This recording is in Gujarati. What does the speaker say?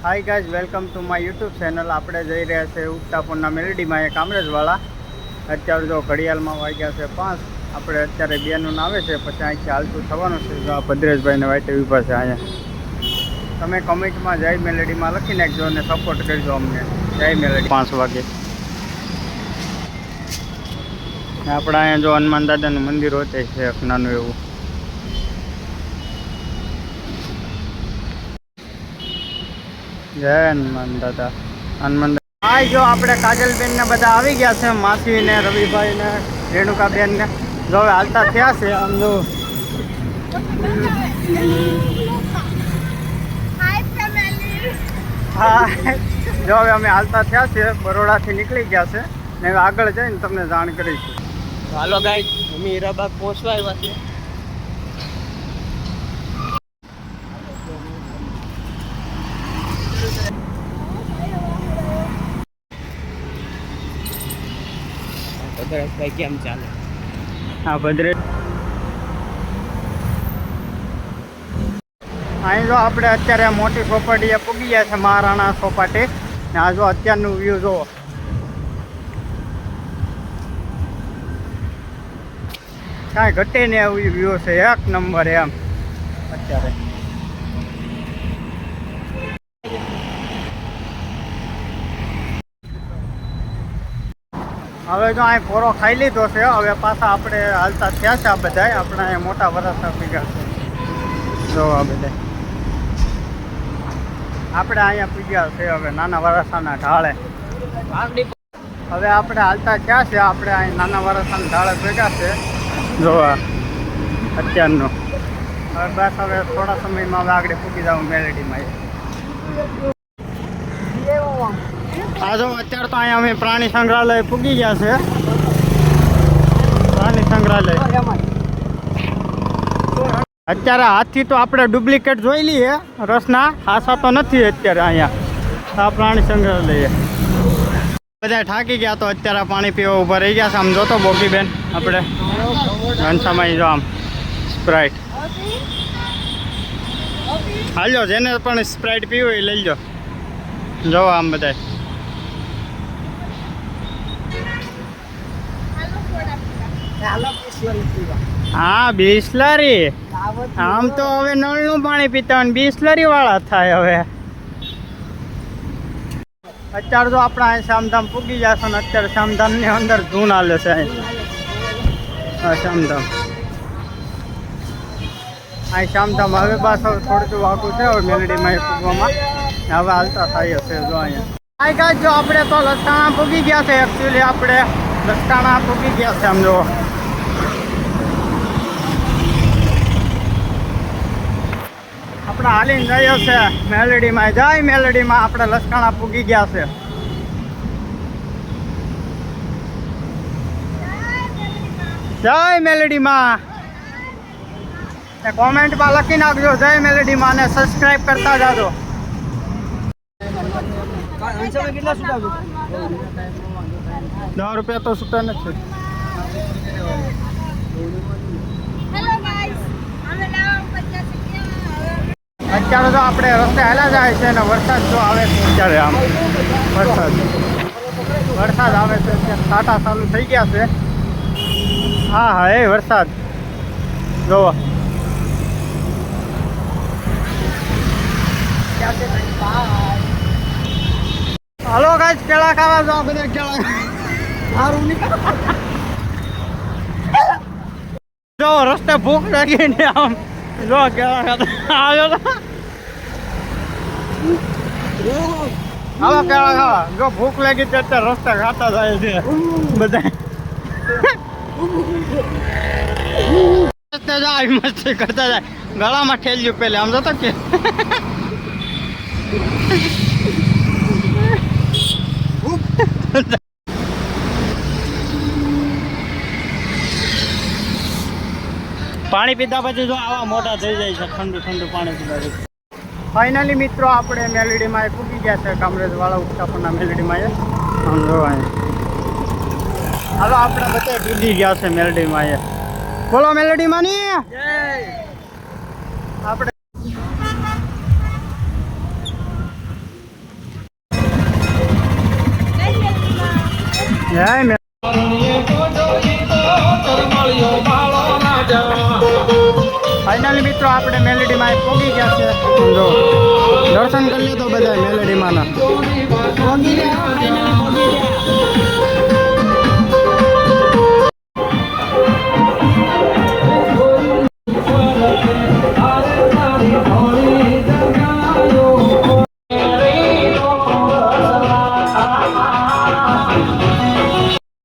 Hi guys, welcome to my YouTube channel. આપણે જઈ રહ્યા છે ઉત્તાપુરના મેલડીમાં, એ કામરેજવાળા. અત્યારે જો ઘડિયાળમાં વાગ્યા છે 5. આપણે અત્યારે બેનું આવે છે, પછી અહીંથી હાલતું થવાનું છે. જો આ ભદ્રેશભાઈને વાટે ઊભા છે અહીંયા. તમે કમેન્ટમાં જય મેલડીમાં લખી નાખજો અને સપોર્ટ કરજો અમને. જય મેલડી. 5 વાગે આપણે અહીંયા જો હનુમાન દાદાનું મંદિર હોતે છે એક નાનું એવું. જય હનુમાન દાદા. હનુમાન દાદા. હા, જો આપણે કાજલબેન ને બધા આવી ગયા છે, માસી ને રવિભાઈ ને રેણુકાબેન ને. જો હવે હાલતા થયા છે આમ જો. હા, જો હવે અમે હાલતા થયા છે, બરોડાથી નીકળી ગયા છે ને હવે આગળ જઈને તમને જાણ કરીશું. હાલો ગાઈસ, અમે હીરાબાગ પહોંચવા આવ્યા છીએ. ભદ્રેશભાઈ કેમ ચાલે? હા, ભદ્રેશ. અહીં જો આપણે અત્યારે મોટી સોપાટીએ પૂગી ગયા છે, મહારાણા સોપાટી. ને આ જો અત્યારનું વ્યૂ જુઓ. કાંઈ ઘટે ને એવું વ્યૂ છે, એક નંબર એમ અત્યારે. હવે જો અહીં પોરો ખાઈ લીધો છે, હવે પાછા આપણે હાલતા થયા છે. આ બધા આપણા અહીંયા મોટા વરસા પીગા છે. જો આ બધા આપણે અહીંયા પીગ્યા છે હવે નાના વરસાના ઢાળે. હવે આપણે હાલતા થયા છે, આપણે અહીં નાના વરસાના ઢાળે ભેગા છે. જોવા અત્યારનો હવે બસ હવે થોડા સમયમાં હવે આગળ પૂકી જાઉં મેલેડીમાં. હા, જો અત્યારે તો અહીંયા અમે પ્રાણી સંગ્રહાલય પૂગી ગયા છે. પ્રાણી સંગ્રહાલય અત્યારે હાથથી તો આપણે ડુપ્લિકેટ જોઈ લઈએ, રસના ખાસા તો નથી અત્યારે અહીંયા આ પ્રાણી સંગ્રહાલય. બધા થાકી ગયા તો અત્યારે પાણી પીવા ઊભા રહી ગયા છે. આમ જોતો બોગીબેન આપણે ઘનસામાં જો આમ સ્પ્રાઇટ હાલ્યો, જેને પણ સ્પ્રાઇટ પીવું એ લઈ લો. જો આમ બધા હા બિસ્લરી. આમ તો હવે નળનું પાણી પીતા હોય, બિસ્લરી વાળા થાય. હવે અત્યારે તો આપણે અહીં શામધામ પૂગી જશે ને અત્યારે શામધામની અંદર ધૂન હાલે છે. હા, શામધામ અહીં શામધામ. હવે બસ હવે થોડું વાગું છે હવે મેલડીમાં પૂગવામાં. હવે હાલતા થાય હશે. જો અહીંયા આ ગાય જો આપણે તો લસકાણા પૂગી ગયા છે. એકચ્યુઅલી આપણે લસકાણા પૂગી ગયા છે. આમ જો આપણે હાલીને જઈએ છે મેલડીમાં. જાય મેલડીમાં આપણે લસકાણા પૂગી ગયા છે. જય મેલડીમાં. કોમેન્ટમાં લખી નાખજો જય મેલડીમાં અને સબસ્ક્રાઇબ કરતા જાજો. કેટલા સુટાવજો? 10 રૂપિયા તો છૂટા નથી. અત્યારે તો આપણે રસ્તે હાલા જાય છે અને વરસાદ જો આવે છે અત્યારે. આમ વરસાદ આવે છે અત્યારે. ટાટા ચાલુ થઈ ગયા છે. હા હા, એ વરસાદ જોવો. હાલો ગાઈસ, કેળા ખાવા જાઓ બધા. કેળા સારું જો રસ્તે ભૂખ લાગી ને આમ જો કેળા ખાતા આવ્યો. હાલો કેળા ખાવા. જો ભૂખ લાગી તો અત્યારે રસ્તે ખાતા જાય છે બધા. જાય મસ્તી કરતા જાય. ગળામાં ઠેલ્યું પેલે આમ જતો કે પાણી પીધા પછી જો આવા મોટા થઈ જાય છે. ઠંડુ ઠંડુ પાણી પીધા પછી. ફાઇનલી મિત્રો આપણે મેલડીમાં પૂગી ગયા છે. કામરેજવાળા ઉત્તાપુરના મેલડીમાં. આમ જોવા હાલો આપણે બધા પૂગી ગયા છે મેલડીમાં. બોલો મેલડીમાં ની આપણે જય મે ફાઇનલી મિત્રો આપણે મેલેડીમાં પહોંચી ગયા છે જો દર્શન કરી લે તો બધા મેલેડીમાંના